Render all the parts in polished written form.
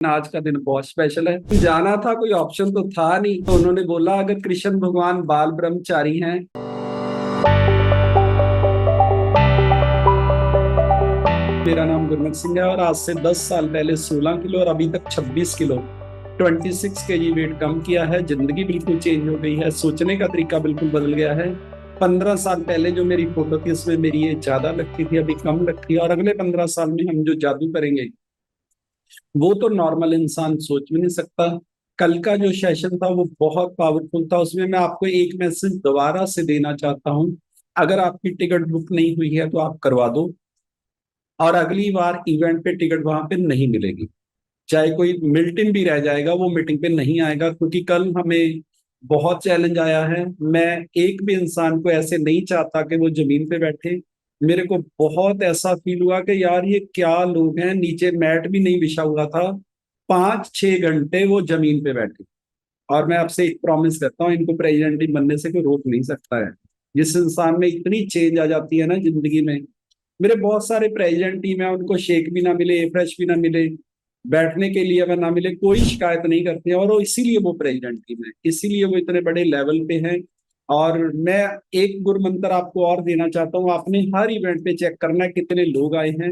आज का दिन बहुत स्पेशल है। जाना था, कोई ऑप्शन तो था नहीं, तो उन्होंने बोला अगर कृष्ण भगवान बाल ब्रह्मचारी हैं। मेरा नाम गुरमित सिंह है और आज से 10 साल पहले 16 किलो और अभी तक 26 किलो 26 kg वेट कम किया है। जिंदगी बिल्कुल चेंज हो गई है, सोचने का तरीका बिल्कुल बदल गया है। 15 साल पहले जो मेरी फोटो थी उसमें मेरी ये ज्यादा लगती थी, अभी कम लगती है। और अगले 15 साल में हम जो जादू करेंगे वो तो नॉर्मल इंसान सोच भी नहीं सकता। कल का जो सेशन था वो बहुत पावरफुल था। उसमें मैं आपको एक मैसेज दोबारा से देना चाहता हूँ। अगर आपकी टिकट बुक नहीं हुई है तो आप करवा दो, और अगली बार इवेंट पे टिकट वहां पे नहीं मिलेगी। चाहे कोई मिल्टन भी रह जाएगा, वो मीटिंग पे नहीं आएगा, क्योंकि कल हमें बहुत चैलेंज आया है। मैं एक भी इंसान को ऐसे नहीं चाहता कि वो जमीन पे बैठे। मेरे को बहुत ऐसा फील हुआ कि यार ये क्या लोग हैं, नीचे मैट भी नहीं बिछा हुआ था, 5-6 घंटे वो जमीन पे बैठे। और मैं आपसे एक प्रॉमिस करता हूँ, इनको प्रेसिडेंट ही बनने से कोई रोक नहीं सकता है। जिस इंसान में इतनी चेंज आ जाती है ना जिंदगी में। मेरे बहुत सारे प्रेसिडेंट टीम है, उनको शेक भी ना मिले, फ्रेश भी ना मिले, बैठने के लिए अगर ना मिले, कोई शिकायत नहीं करते हैं। और वो इसीलिए वो प्रेसिडेंट टीम है, इसीलिए वो इतने बड़े लेवल पे हैं। और मैं एक गुरु मंत्र आपको और देना चाहता हूँ, आपने हर इवेंट पे चेक करना है कितने लोग आए हैं।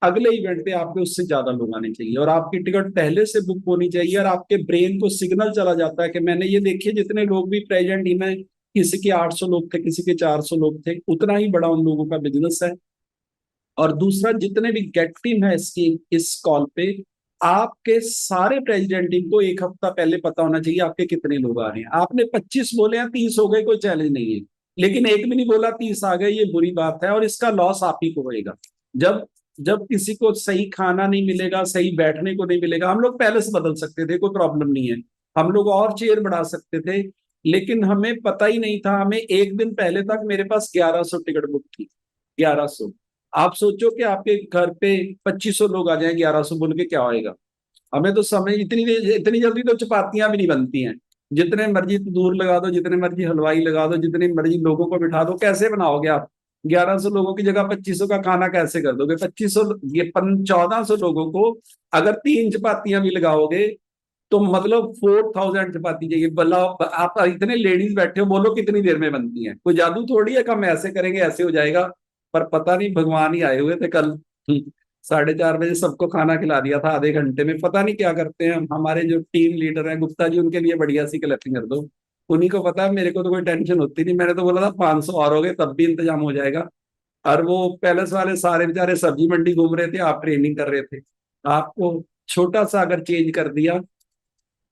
अगले इवेंट पे आपके उससे ज्यादा लोग आने चाहिए, और आपकी टिकट पहले से बुक होनी चाहिए। और आपके ब्रेन को सिग्नल चला जाता है कि मैंने ये देखिए जितने लोग भी प्रेजेंट टीम है, किसी के 800 लोग थे, किसी के 400 लोग थे, उतना ही बड़ा उन लोगों का बिजनेस है। और दूसरा, जितने भी गेट टीम है इसकी इस कॉल पे, आपके सारे प्रेसिडेंट टीम को एक हफ्ता पहले पता होना चाहिए आपके कितने लोग आ रहे हैं। आपने 25 बोले हैं, 30 हो गए, कोई चैलेंज नहीं है। लेकिन एक भी नहीं बोला 30 आ गए, ये बुरी बात है, और इसका लॉस आप ही को होएगा। जब जब किसी को सही खाना नहीं मिलेगा, सही बैठने को नहीं मिलेगा। हम लोग पहले से बदल सकते थे, कोई प्रॉब्लम नहीं है। हम लोग और चेयर बढ़ा सकते थे, लेकिन हमें पता ही नहीं था। हमें एक दिन पहले तक मेरे पास 1100 टिकट बुक थी, 1100। आप सोचो कि आपके घर पे 2500 लोग आ जाएं, 1100 बोल के क्या होएगा। हमें तो समय इतनी जल्दी तो चपातियां भी नहीं बनती हैं। जितने मर्जी तंदूर लगा दो, जितने मर्जी हलवाई लगा दो, जितने मर्जी लोगों को बिठा दो, कैसे बनाओगे आप? 1100 लोगों की जगह 2500 का खाना कैसे कर दोगे? 2500, ये 1400 लोगों को अगर 3 चपातियां भी लगाओगे तो मतलब 4000 चपाती चाहिए। भला आप इतने लेडीज बैठे हो, बोलो कितनी देर में बनती हैं? कोई जादू थोड़ी है कि हम ऐसे करेंगे ऐसे हो जाएगा। पर पता नहीं, भगवान ही आए हुए थे कल। 4:30 बजे सबको खाना खिला दिया था आधे घंटे में। पता नहीं क्या करते हैं हमारे जो टीम लीडर हैं गुप्ता जी, उनके लिए बढ़िया सी क्लैपिंग कर दो। उन्हीं को पता है, मेरे को तो कोई टेंशन होती नहीं। मैंने तो बोला था 500 और हो गए तब भी इंतजाम हो जाएगा। और वो पैलेस वाले सारे बेचारे सब्जी मंडी घूम रहे थे, आप ट्रेनिंग कर रहे थे। आपको छोटा सा अगर चेंज कर दिया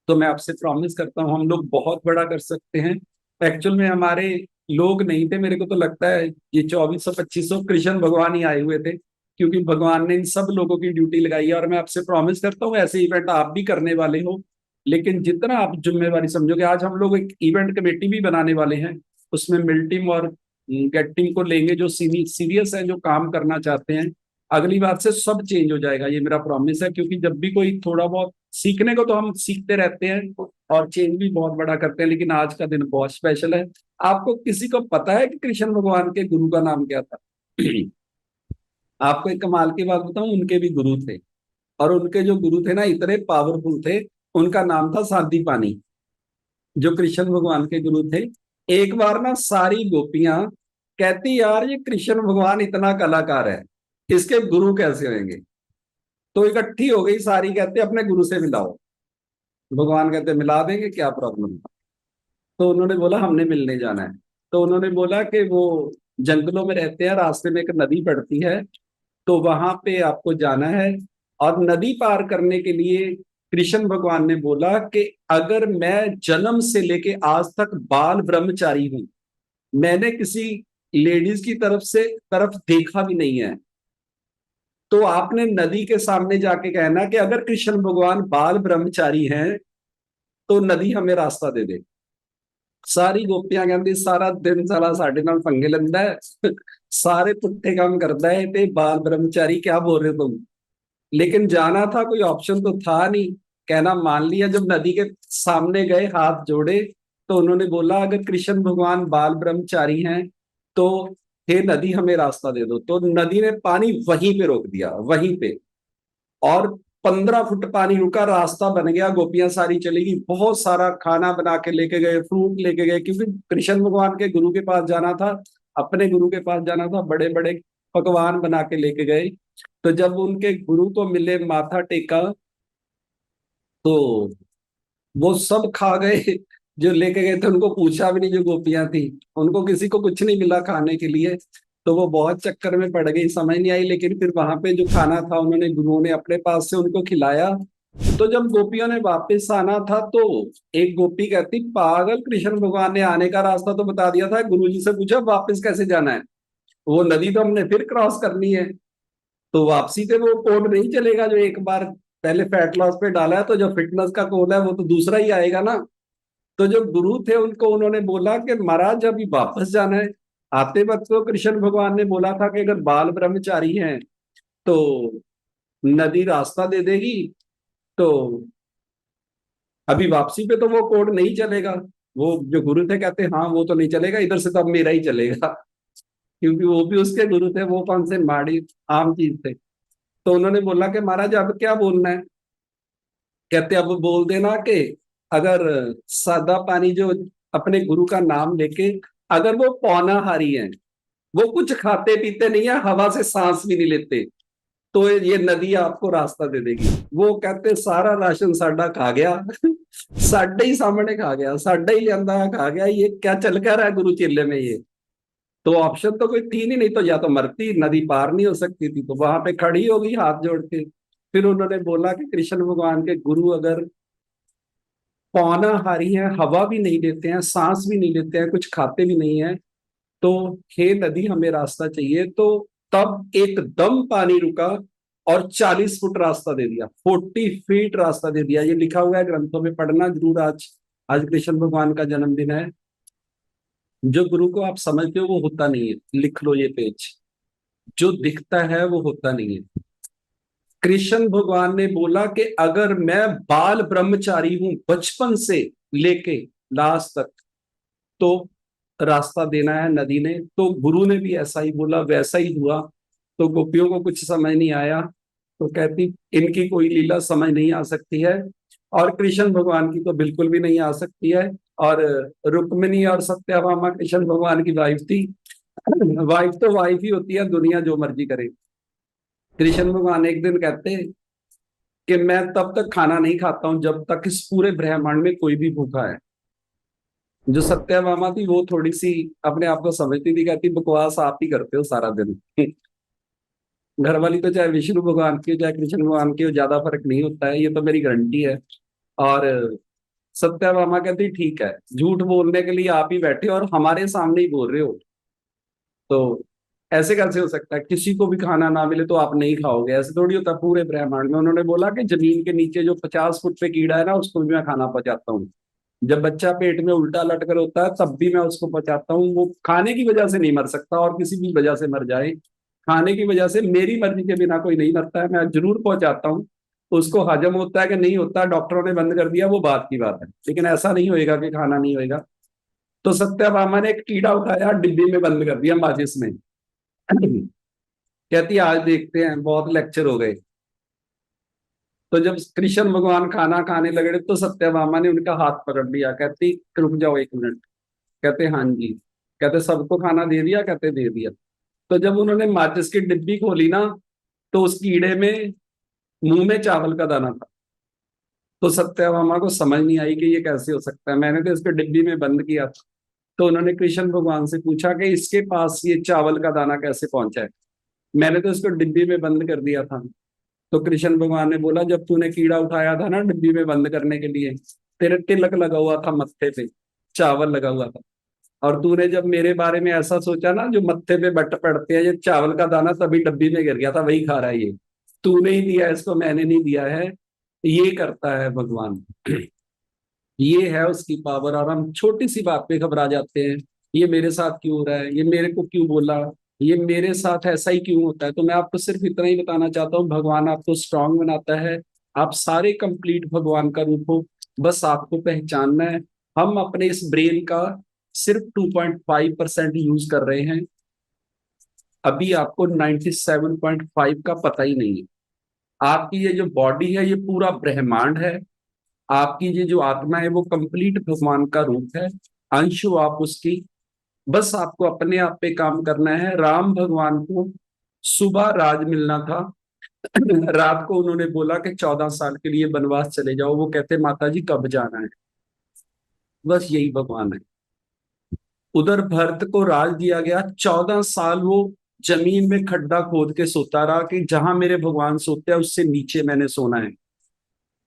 तो मैं आपसे प्रॉमिस करता हूँ हम लोग बहुत बड़ा कर सकते हैं। एक्चुअल में हमारे लोग नहीं थे, मेरे को तो लगता है ये 2400-2500 कृष्ण भगवान ही आए हुए थे, क्योंकि भगवान ने इन सब लोगों की ड्यूटी लगाई है। और मैं आपसे प्रॉमिस करता हूँ ऐसे इवेंट आप भी करने वाले हो, लेकिन जितना आप जिम्मेवारी समझोगे। आज हम लोग एक इवेंट कमेटी भी बनाने वाले हैं, उसमें मिल टीम और गेट टीम को लेंगे जो सीरियस है, जो काम करना चाहते हैं। अगली बार से सब चेंज हो जाएगा, ये मेरा प्रॉमिस है। क्योंकि जब भी कोई थोड़ा बहुत सीखने को, तो हम सीखते रहते हैं और चेंज भी बहुत बड़ा करते हैं, लेकिन आज का दिन बहुत स्पेशल है। आपको किसी को पता है कि कृष्ण भगवान के गुरु का नाम क्या था? आपको एक कमाल की बात बताऊं, उनके भी गुरु थे। और उनके जो गुरु थे ना, इतने पावरफुल थे। उनका नाम था सांदी पानी, जो कृष्ण भगवान के गुरु थे। एक बार ना सारी गोपियां कहती यार ये कृष्ण भगवान इतना कलाकार है, इसके गुरु कैसे होंगे? तो इकट्ठी हो गई सारी, कहते अपने गुरु से मिलाओ। भगवान कहते मिला देंगे, क्या प्रॉब्लम है? तो उन्होंने बोला हमने मिलने जाना है। तो उन्होंने बोला कि वो जंगलों में रहते हैं, रास्ते में एक नदी पड़ती है, तो वहां पे आपको जाना है। और नदी पार करने के लिए कृष्ण भगवान ने बोला कि अगर मैं जन्म से लेके आज तक बाल ब्रह्मचारी हूं, मैंने किसी लेडीज की तरफ देखा भी नहीं है, तो आपने नदी के सामने जाके कहना कि अगर कृष्ण भगवान बाल ब्रह्मचारी हैं तो नदी हमें रास्ता दे दे। सारी गोपियां कहती सारा दिन साला साडे नाल पंगे लेंदा है, सारे पुट्ठे काम करता है, ते बाल ब्रह्मचारी क्या बोल रहे हो तुम? लेकिन जाना था, कोई ऑप्शन तो था नहीं। कहना मान लिया। जब नदी के सामने गए, हाथ जोड़े, तो उन्होंने बोला अगर कृष्ण भगवान बाल ब्रह्मचारी हैं तो हे नदी हमें रास्ता दे दो। तो नदी ने पानी वहीं पे रोक दिया, वहीं पे। और 15 फुट पानी रुका, रास्ता बन गया, गोपियां सारी चली गई, बहुत सारा खाना बना के लेके गए, फ्रूट लेके गए, क्योंकि कृष्ण भगवान के गुरु के पास जाना था, अपने गुरु के पास जाना था, बड़े बड़े पकवान बना के लेके गए। तो जब उनके गुरु को मिले, माथा टेका, तो वो सब खा गए। जो लेके गए थे उनको पूछा भी नहीं, जो गोपियां थी उनको किसी को कुछ नहीं मिला खाने के लिए। तो वो बहुत चक्कर में पड़ गई, समझ नहीं आई। लेकिन फिर वहां पे जो खाना था उन्होंने, गुरुओं ने अपने पास से उनको खिलाया। तो जब गोपियों ने वापस आना था, तो एक गोपी कहती, पागल, कृष्ण भगवान ने आने का रास्ता तो बता दिया था, गुरुजी से पूछा वापस कैसे जाना है, वो नदी तो हमने फिर क्रॉस करनी है। तो वापसी पे वो कोड नहीं चलेगा, जो एक बार पहले फैट लॉस पे डाला है, तो जो फिटनेस का कोड है वो तो दूसरा ही आएगा ना। तो जो गुरु थे उनको उन्होंने बोला कि महाराज अभी वापस जाना है। आते वक्त तो कृष्ण भगवान ने बोला था कि अगर बाल ब्रह्मचारी हैं तो नदी रास्ता दे देगी। तो अभी वापसी पे तो वो कोड नहीं चलेगा। वो जो गुरु थे कहते, हाँ वो तो नहीं चलेगा, इधर से तो अब मेरा ही चलेगा। क्योंकि वो भी उसके गुरु थे, वो कौन से माड़ी आम चीज थे। तो उन्होंने बोला कि महाराज अब क्या बोलना है। कहते अब बोल देना कि अगर सादा पानी जो अपने गुरु का नाम लेके, अगर वो पौनाहारी है, वो कुछ खाते पीते नहीं है, हवा से सांस भी नहीं लेते, तो ये नदी आपको रास्ता दे देगी। वो कहते सारा राशन साडा खा गया। साडे ही सामने खा गया, साडा ही लियांदा खा गया, ये क्या चल कर रहा है गुरु चेले में ये। तो ऑप्शन तो कोई थी नहीं, तो या तो मरती, नदी पार नहीं हो सकती थी, तो वहां पे खड़ी हो गई हाथ जोड़ के। फिर उन्होंने बोला कि कृष्ण भगवान के गुरु अगर पौनाहारी हैं, हवा भी नहीं लेते हैं, सांस भी नहीं लेते हैं, कुछ खाते भी नहीं है, तो हे नदी हमें रास्ता चाहिए। तो तब एकदम पानी रुका और 40 फुट रास्ता दे दिया, 40 फीट रास्ता दे दिया। ये लिखा हुआ है ग्रंथों में, पढ़ना जरूर। आज आज कृष्ण भगवान का जन्मदिन है। जो गुरु को आप समझते हो वो होता नहीं है, लिख लो ये पेज। जो दिखता है वो होता नहीं है। कृष्ण भगवान ने बोला कि अगर मैं बाल ब्रह्मचारी हूं बचपन से लेके लास्ट तक, तो रास्ता देना है नदी ने। तो गुरु ने भी ऐसा ही बोला, वैसा ही हुआ। तो गोपियों को कुछ समझ नहीं आया, तो कहती इनकी कोई लीला समझ नहीं आ सकती है, और कृष्ण भगवान की तो बिल्कुल भी नहीं आ सकती है। और रुक्मिणी और सत्याभामा कृष्ण भगवान की वाइफ थी। वाइफ तो वाइफ ही होती है, दुनिया जो मर्जी करे। कृष्ण भगवान एक दिन कहते कि मैं तब तक खाना नहीं खाता हूं जब तक इस पूरे ब्रह्मांड में कोई भी भूखा है। जो सत्याभामा थी वो थोड़ी सी अपने आप को समझती थी, कहती बकवास आप ही करते हो सारा दिन। घर वाली तो चाहे विष्णु भगवान की हो चाहे कृष्ण भगवान की हो, ज्यादा फर्क नहीं होता है, ये तो मेरी गारंटी है। और सत्याभामा कहती ठीक है, झूठ बोलने के लिए आप ही बैठे हो और हमारे सामने ही बोल रहे हो। तो ऐसे कैसे हो सकता है, किसी को भी खाना ना मिले तो आप नहीं खाओगे, ऐसे थोड़ी होता पूरे ब्रह्मांड में। उन्होंने बोला कि जमीन के नीचे जो 50 फुट पे कीड़ा है ना, उसको भी मैं खाना पहुंचाता हूँ। जब बच्चा पेट में उल्टा लटकर होता है तब भी मैं उसको पहुंचाता हूँ। वो खाने की वजह से नहीं मर सकता, और किसी भी वजह से मर जाए, खाने की वजह से मेरी मर्जी के बिना कोई नहीं मरता है, मैं जरूर पहुंचाता हूँ। उसको हजम होता है कि नहीं होता, डॉक्टरों ने बंद कर दिया, वो बात की बात है, लेकिन ऐसा नहीं होएगा कि खाना नहीं होएगा। तो सत्याभामा ने एक कीड़ा उठाया, डिब्बी में बंद कर दिया माचिस में। कहती आज देखते हैं, बहुत लेक्चर हो गए। तो जब कृष्ण भगवान खाना खाने लगे तो सत्यभामा ने उनका हाथ पकड़ लिया, कहती रुक जाओ 1 मिनट। कहते हाँ जी। कहते सबको खाना दे दिया, कहते दे दिया। तो जब उन्होंने माचिस की डिब्बी खोली ना, तो उस कीड़े में मुंह में चावल का दाना था। तो सत्यभामा को समझ नहीं आई कि ये कैसे हो सकता है, मैंने तो इसको डिब्बी में बंद किया था। तो उन्होंने कृष्ण भगवान से पूछा कि इसके पास ये चावल का दाना कैसे पहुंचा है, मैंने तो इसको डिब्बी में बंद कर दिया था। तो कृष्ण भगवान ने बोला जब तूने कीड़ा उठाया था ना डिब्बी में बंद करने के लिए, तेरे तिलक लगा हुआ था मत्थे पे, चावल लगा हुआ था। और तूने जब मेरे बारे में ऐसा सोचा ना, जो मत्थे पे बट पड़ते हैं, ये चावल का दाना तभी डब्बी में गिर गया था, वही खा रहा है ये। तूने ही दिया इसको, मैंने नहीं दिया है। ये करता है भगवान। ये है उसकी पावर। और हम छोटी सी बात पे घबरा जाते हैं, ये मेरे साथ क्यों हो रहा है, ये मेरे को क्यों बोला, ये मेरे साथ ऐसा ही क्यों होता है। तो मैं आपको सिर्फ इतना ही बताना चाहता हूँ, भगवान आपको स्ट्रांग बनाता है। आप सारे कंप्लीट भगवान का रूप हो, बस आपको पहचानना है। हम अपने इस ब्रेन का सिर्फ 2.5% यूज कर रहे हैं। अभी आपको 97.5 का पता ही नहीं है। आपकी ये जो बॉडी है ये पूरा ब्रह्मांड है। आपकी ये जो आत्मा है वो कंप्लीट भगवान का रूप है, अंश हो आप उसकी। बस आपको अपने आप पे काम करना है। राम भगवान को सुबह राज मिलना था, रात को उन्होंने बोला कि 14 साल के लिए वनवास चले जाओ। वो कहते माता जी कब जाना है। बस यही भगवान है। उधर भरत को राज दिया गया, 14 साल वो जमीन में खड्डा खोद के सोता रहा कि जहां मेरे भगवान सोते हैं उससे नीचे मैंने सोना है।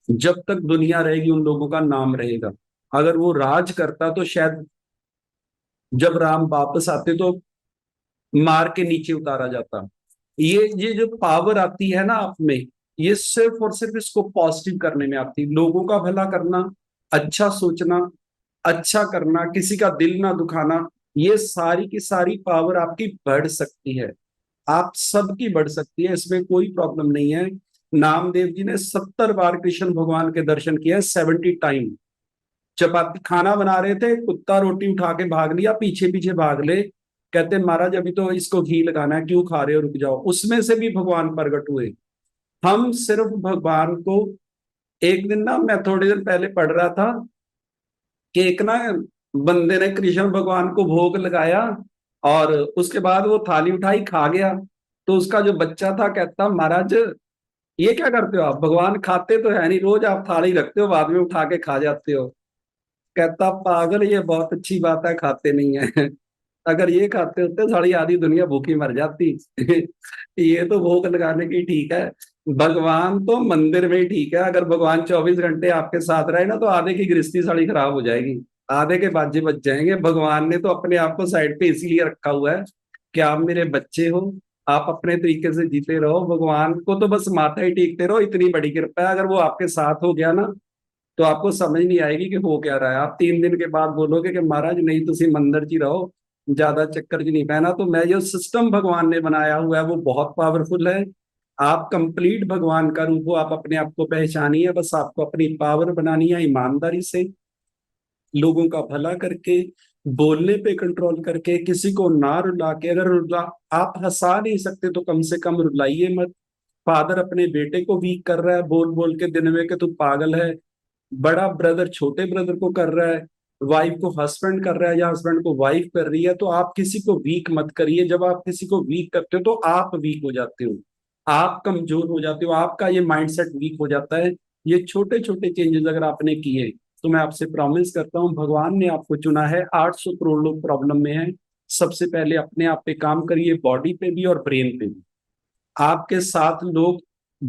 जब तक दुनिया रहेगी उन लोगों का नाम रहेगा। अगर वो राज करता तो शायद जब राम वापस आते तो मार के नीचे उतारा जाता। ये जो पावर आती है ना आप में, ये सिर्फ और सिर्फ इसको पॉजिटिव करने में आती है। लोगों का भला करना, अच्छा सोचना, अच्छा करना, किसी का दिल ना दुखाना, ये सारी की सारी पावर आपकी बढ़ सकती है। आप सबकी बढ़ सकती है, इसमें कोई प्रॉब्लम नहीं है। नामदेव जी ने 70 बार कृष्ण भगवान के दर्शन किए, 70 टाइम। चपाती खाना बना रहे थे, कुत्ता रोटी उठा के भाग लिया, पीछे पीछे भाग ले। कहते महाराज अभी तो इसको घी लगाना है, क्यों खा रहे हो, रुक जाओ। उसमें से भी भगवान प्रकट हुए। हम सिर्फ भगवान को, एक दिन ना मैं थोड़े दिन पहले पढ़ रहा था कि एक ना बंदे ने कृष्ण भगवान को भोग लगाया और उसके बाद वो थाली उठाई खा गया। तो उसका जो बच्चा था कहता महाराज ये क्या करते हो आप, भगवान खाते तो है नहीं, रोज आप थाली रखते हो बाद में उठा के खा जाते हो। कहता पागल ये बहुत अच्छी बात है, खाते नहीं है। अगर ये खाते होते सारी आधी दुनिया भूखी मर जाती। ये तो भोग लगाने की ठीक है, भगवान तो मंदिर में ही ठीक है। अगर भगवान 24 घंटे आपके साथ रहे ना तो आधे की गृहस्थी साड़ी खराब हो जाएगी, आधे के बाजे बच जाएंगे। भगवान ने तो अपने आप को साइड पे इसीलिए रखा हुआ है कि आप मेरे बच्चे हो, आप अपने तरीके से जीते रहो, भगवान को तो बस माथा ही टेकते रहो, इतनी बड़ी कृपा है। अगर वो आपके साथ हो गया ना तो आपको समझ नहीं आएगी कि हो क्या रहा है। आप 3 दिन के बाद बोलोगे कि महाराज नहीं तुसी मंदिर च ही रहो, ज्यादा चक्कर च नहीं पहना। तो मैं जो सिस्टम भगवान ने बनाया हुआ है वो बहुत पावरफुल है। आप कंप्लीट भगवान का रूप हो, आप अपने आप को पहचानिए। बस आपको अपनी पावर बनानी है, ईमानदारी से लोगों का भला करके, बोलने पे कंट्रोल करके, किसी को ना रुला के। अगर रुला आप हंसा नहीं सकते तो कम से कम रुलाइए मत। फादर अपने बेटे को वीक कर रहा है बोल बोल के दिन में कि तू पागल है, बड़ा ब्रदर छोटे ब्रदर को कर रहा है, वाइफ को हस्बैंड कर रहा है या हस्बैंड को वाइफ कर रही है, तो आप किसी को वीक मत करिए। जब आप किसी को वीक करते हो तो आप वीक हो जाते हो, आप कमजोर हो जाते हो, आपका ये माइंडसेट वीक हो जाता है। ये छोटे छोटे चेंजेस अगर आपने किए तो मैं आपसे प्रॉमिस करता हूँ भगवान ने आपको चुना है। 800 करोड़ लोग प्रॉब्लम में हैं। सबसे पहले अपने आप पे काम करिए, बॉडी पे भी और ब्रेन पे भी। आपके साथ लोग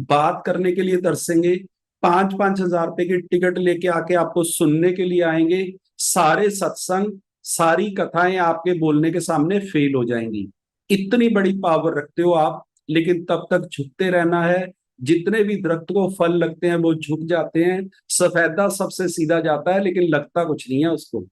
बात करने के लिए तरसेंगे, 5-5 हजार रुपए की टिकट लेके आके आपको सुनने के लिए आएंगे। सारे सत्संग, सारी कथाएं आपके बोलने के सामने फेल हो जाएंगी। इतनी बड़ी पावर रखते हो आप, लेकिन तब तक झुकते रहना है। जितने भी दरख्त को फल लगते हैं वो झुक जाते हैं। सफेदा सबसे सीधा जाता है लेकिन लगता कुछ नहीं है उसको,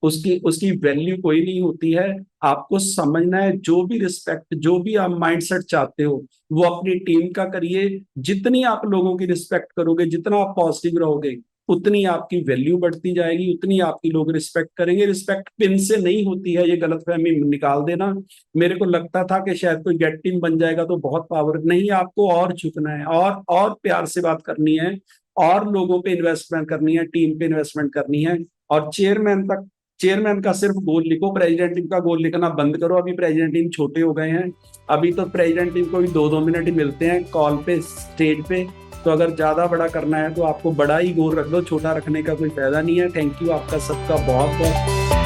उसकी उसकी वैल्यू कोई नहीं होती है। आपको समझना है जो भी रिस्पेक्ट, जो भी आप माइंडसेट चाहते हो वो अपनी टीम का करिए। जितनी आप लोगों की रिस्पेक्ट करोगे, जितना आप पॉजिटिव रहोगे, उतनी आपकी वैल्यू बढ़ती जाएगी, उतनी आपकी लोग रिस्पेक्ट करेंगे। रिस्पेक्ट पिन से नहीं होती है, ये गलतफहमी निकाल देना। मेरे को लगता था कि शायद कोई गेट टीम बन जाएगा तो बहुत पावर, नहीं, आपको और झुकना है और प्यार से बात करनी है और लोगों पे इन्वेस्टमेंट करनी है, टीम पे इन्वेस्टमेंट करनी है। और चेयरमैन का सिर्फ गोल लिखो, प्रेसिडेंट टीम का गोल लिखना बंद करो। अभी प्रेसिडेंट टीम छोटे हो गए हैं, अभी तो प्रेसिडेंट टीम को भी 2-2 मिनट ही मिलते हैं कॉल पे, स्टेज पे। तो अगर ज्यादा बड़ा करना है तो आपको बड़ा ही गोल रख दो, छोटा रखने का कोई फायदा नहीं है। थैंक यू, आपका सबका बहुत बहुत